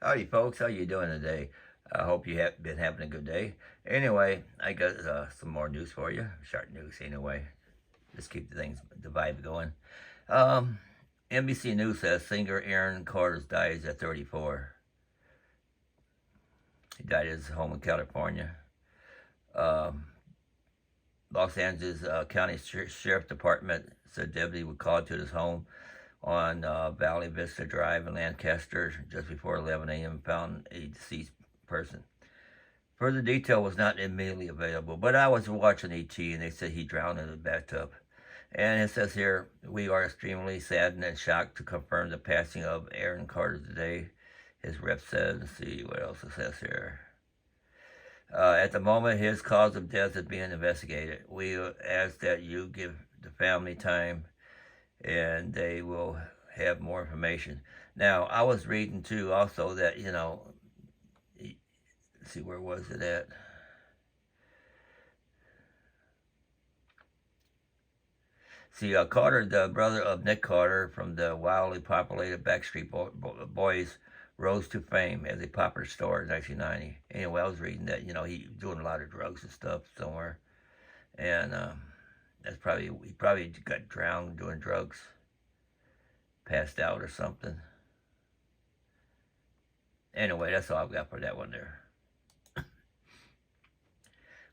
Howdy, folks. How you doing today? I hope you have been having a good day. Anyway, I got some more news for you. Short news, anyway. Just keep the vibe going. Um, NBC News says singer Aaron Carter dies at 34. He died at his home in California. Um, Los Angeles County Sheriff Department said deputy was called to his home on Valley Vista Drive in Lancaster just before 11 a.m. and found a deceased person. Further detail was not immediately available, but I was watching ET and they said he drowned in the bathtub. And it says here, we are extremely saddened and shocked to confirm the passing of Aaron Carter today. His rep said, let's see what else it says here. At the moment, his cause of death is being investigated. We ask that you give the family time and they will have more information. Now, I was reading too also that, let's see, where was it at? See, Carter, the brother of Nick Carter from the wildly populated Backstreet Boys, rose to fame as a popular star in 1990. Anyway, I was reading that, he doing a lot of drugs and stuff somewhere. And he probably got drowned doing drugs, passed out or something. Anyway, that's all I've got for that one there.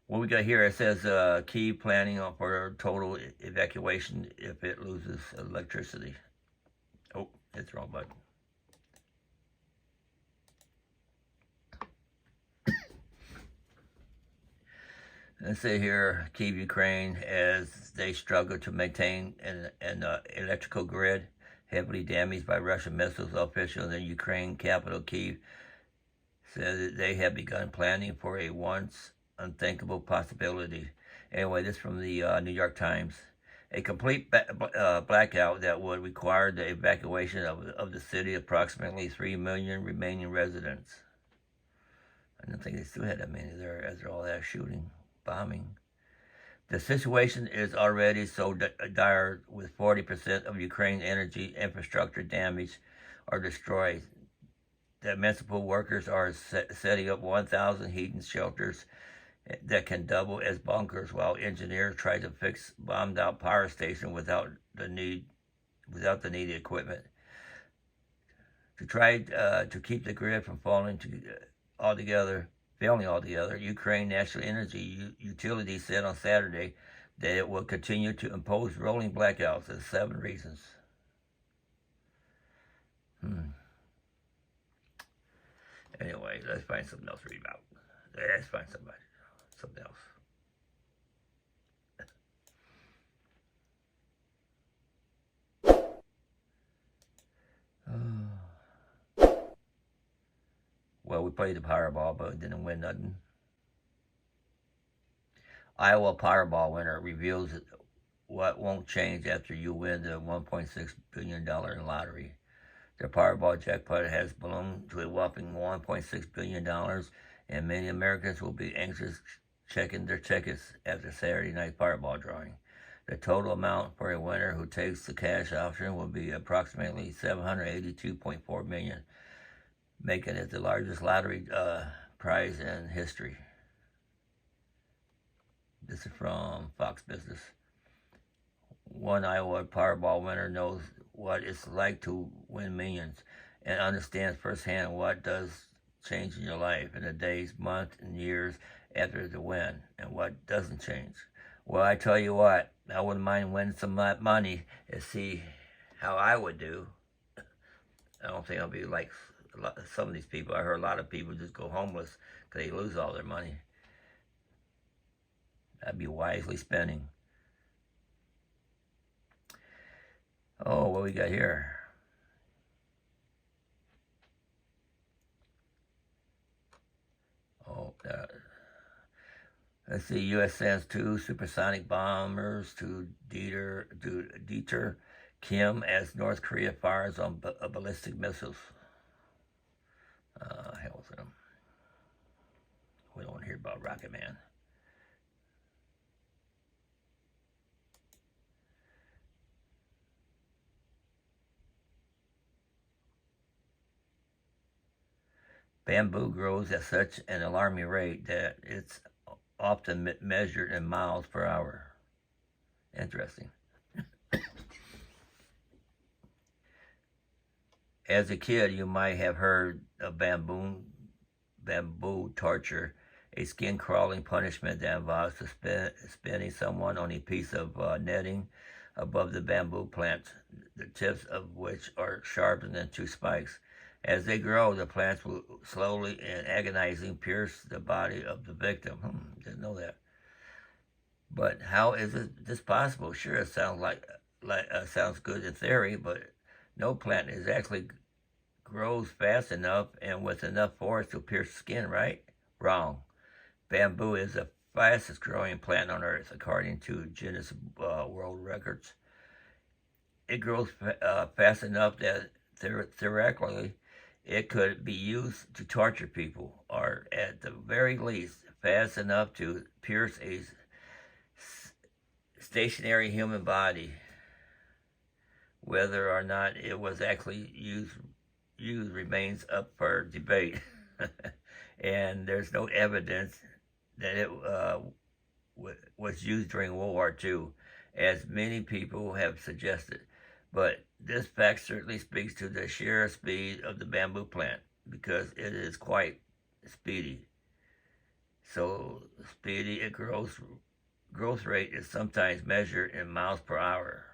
What we got here, it says Kyiv planning for total evacuation if it loses electricity. Oh, hit the wrong button. Let's say here, Kyiv, Ukraine, as they struggle to maintain an electrical grid heavily damaged by Russian missiles. Officials in Ukraine capital Kyiv said that they have begun planning for a once unthinkable possibility. Anyway, this from the New York Times. A complete blackout that would require the evacuation of the city, approximately 3 million remaining residents. I don't think they still had that many there after all that shooting, bombing. The situation is already so dire, with 40% of Ukraine's energy infrastructure damaged or destroyed, that municipal workers are setting up 1,000 heating shelters that can double as bunkers, while engineers try to fix bombed-out power station without the needed equipment. To try to keep the grid from failing altogether, Ukraine National Energy Utility said on Saturday that it will continue to impose rolling blackouts in 7 regions. Anyway, let's find something else to read about. Let's find something else. Well, we played the Powerball, but didn't win nothing. Iowa Powerball winner reveals what won't change after you win the $1.6 billion lottery. The Powerball jackpot has ballooned to a whopping $1.6 billion, and many Americans will be anxious checking their tickets after Saturday night Powerball drawing. The total amount for a winner who takes the cash option will be approximately $782.4 million, making it the largest lottery prize in history. This is from Fox Business. One Iowa Powerball winner knows what it's like to win millions and understands firsthand what does change in your life in the days, months, and years after the win, and what doesn't change. Well, I tell you what, I wouldn't mind winning some money and see how I would do. I don't think I'll be like some of these people. I heard a lot of people just go homeless because they lose all their money. I'd be wisely spending. Oh, what we got here? Oh, let's see. U.S. sends 2 supersonic bombers to deter Kim as North Korea fires on ballistic missiles. Hell with them. We don't want to hear about Rocket Man. Bamboo grows at such an alarming rate that it's often measured in miles per hour. Interesting. As a kid, you might have heard of bamboo torture, a skin crawling punishment that involves suspending someone on a piece of netting above the bamboo plants, the tips of which are sharpened into spikes. As they grow, the plants will slowly and agonizingly pierce the body of the victim. Didn't know that. But how is this possible? Sure, it sounds sounds good in theory, but no plant is actually grows fast enough and with enough force to pierce skin, right? Wrong. Bamboo is the fastest growing plant on Earth, according to Guinness World Records. It grows fast enough that theoretically it could be used to torture people, or at the very least, fast enough to pierce a stationary human body. Whether or not it was actually used remains up for debate. And there's no evidence that it was used during World War II, as many people have suggested. But this fact certainly speaks to the sheer speed of the bamboo plant, because it is quite speedy. So speedy, its growth rate is sometimes measured in miles per hour.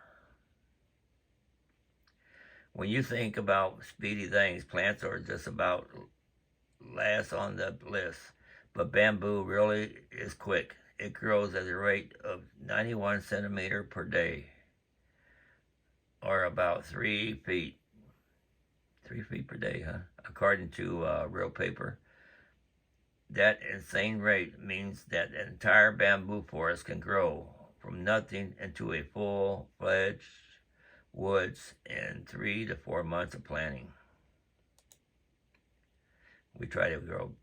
When you think about speedy things, plants are just about last on the list. But bamboo really is quick. It grows at a rate of 91 centimeters per day, or about 3 feet. 3 feet per day, huh? According to Real Paper. That insane rate means that an entire bamboo forest can grow from nothing into a full-fledged woods in 3 to 4 months of planting. We tried to grow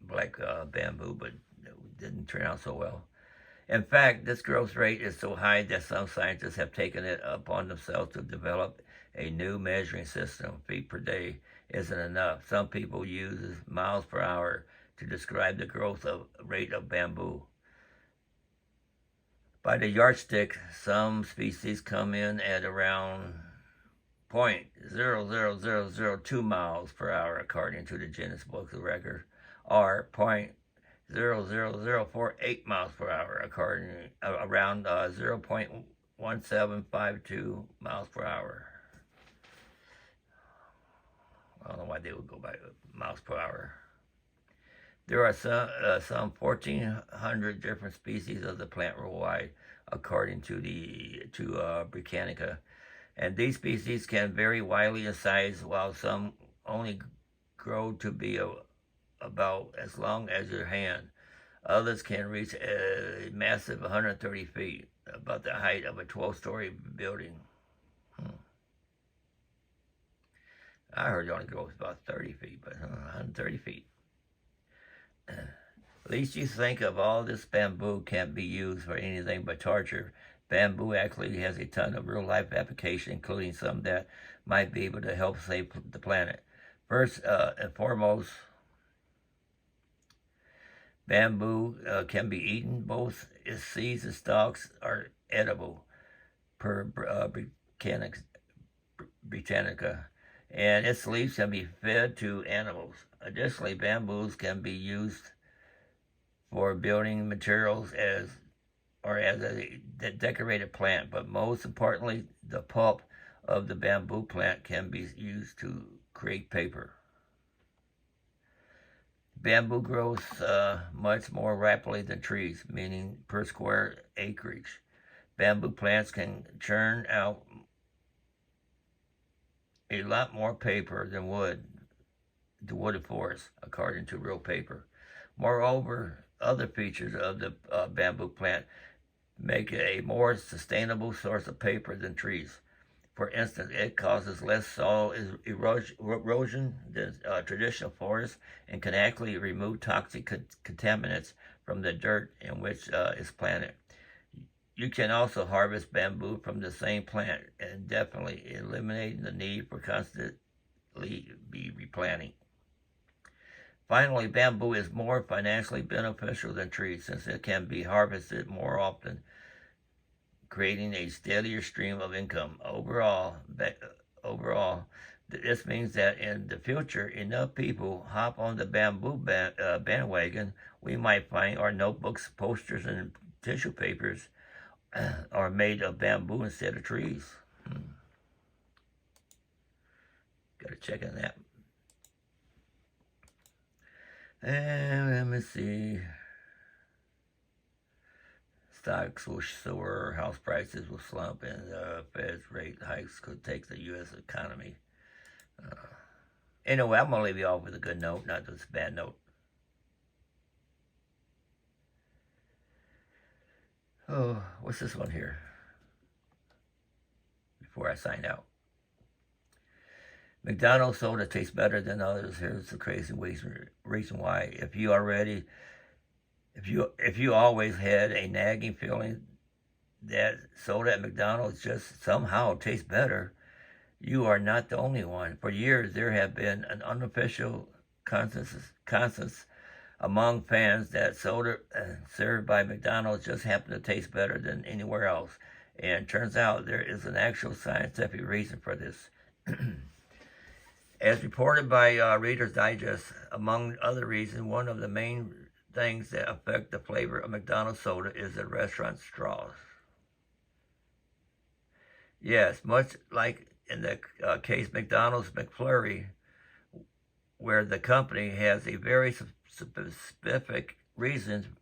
black bamboo, but it didn't turn out so well. In fact, this growth rate is so high that some scientists have taken it upon themselves to develop a new measuring system. Feet per day isn't enough. Some people use miles per hour to describe the growth rate of bamboo. By the yardstick, some species come in at around 0.00002 miles per hour, according to the Guinness Book of Records, or 0.00048 miles per hour, around 0.1752 miles per hour. I don't know why they would go by miles per hour. There are some 1,400 different species of the plant worldwide, according to Britannica, and these species can vary widely in size, while some only grow to be about as long as your hand. Others can reach a massive 130 feet, about the height of a 12-story building. I heard it only grows about 30 feet, but 130 feet. At least you think of all this bamboo can't be used for anything but torture. Bamboo actually has a ton of real-life application, including some that might be able to help save the planet. First and foremost, bamboo can be eaten. Both its seeds and stalks are edible, per Britannica, and its leaves can be fed to animals. Additionally, bamboos can be used for building materials as a decorated plant, but most importantly, the pulp of the bamboo plant can be used to create paper. Bamboo grows much more rapidly than trees, meaning per square acreage. Bamboo plants can churn out a lot more paper than the wooded forest, according to Real Paper. Moreover, other features of the bamboo plant make it a more sustainable source of paper than trees. For instance, it causes less soil erosion than traditional forests and can actually remove toxic contaminants from the dirt in which it's planted. You can also harvest bamboo from the same plant, and definitely eliminating the need for constantly be replanting. Finally, bamboo is more financially beneficial than trees since it can be harvested more often, creating a steadier stream of income. Overall, this means that in the future, enough people hop on the bamboo bandwagon, we might find our notebooks, posters, and tissue papers are made of bamboo instead of trees. Got to check on that. And let me see. Stocks will soar, house prices will slump, and the Fed's rate hikes could take the U.S. economy. Anyway, I'm going to leave you off with a good note, not this bad note. Oh, what's this one here? Before I sign out. McDonald's soda tastes better than others. Here's the crazy reason why. If you always had a nagging feeling that soda at McDonald's just somehow tastes better, you are not the only one. For years, there have been an unofficial consensus among fans that soda served by McDonald's just happen to taste better than anywhere else. And turns out there is an actual scientific reason for this. As reported by Reader's Digest, among other reasons, one of the main things that affect the flavor of McDonald's soda is the restaurant straws. Yes, much like in the case McDonald's McFlurry, where the company has a very specific reason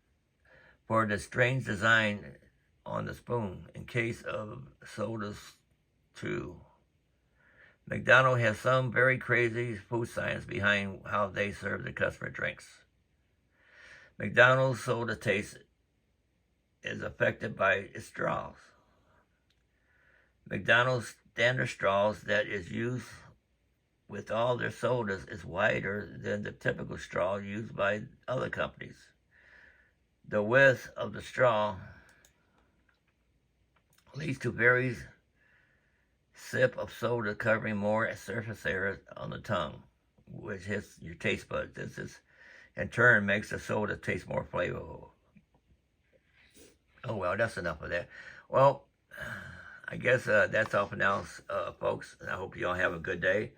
for the strange design on the spoon. In case of sodas too, McDonald's has some very crazy food science behind how they serve the customer drinks. McDonald's soda taste is affected by its straws. McDonald's standard straws that is used with all their sodas is wider than the typical straw used by other companies. The width of the straw leads to very sip of soda covering more surface area on the tongue, which hits your taste buds. This is, in turn, makes the soda taste more flavorful. Oh, well, that's enough of that. Well, I guess that's all for now, folks. I hope you all have a good day.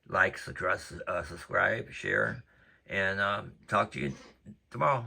Like, subscribe, share, and talk to you tomorrow.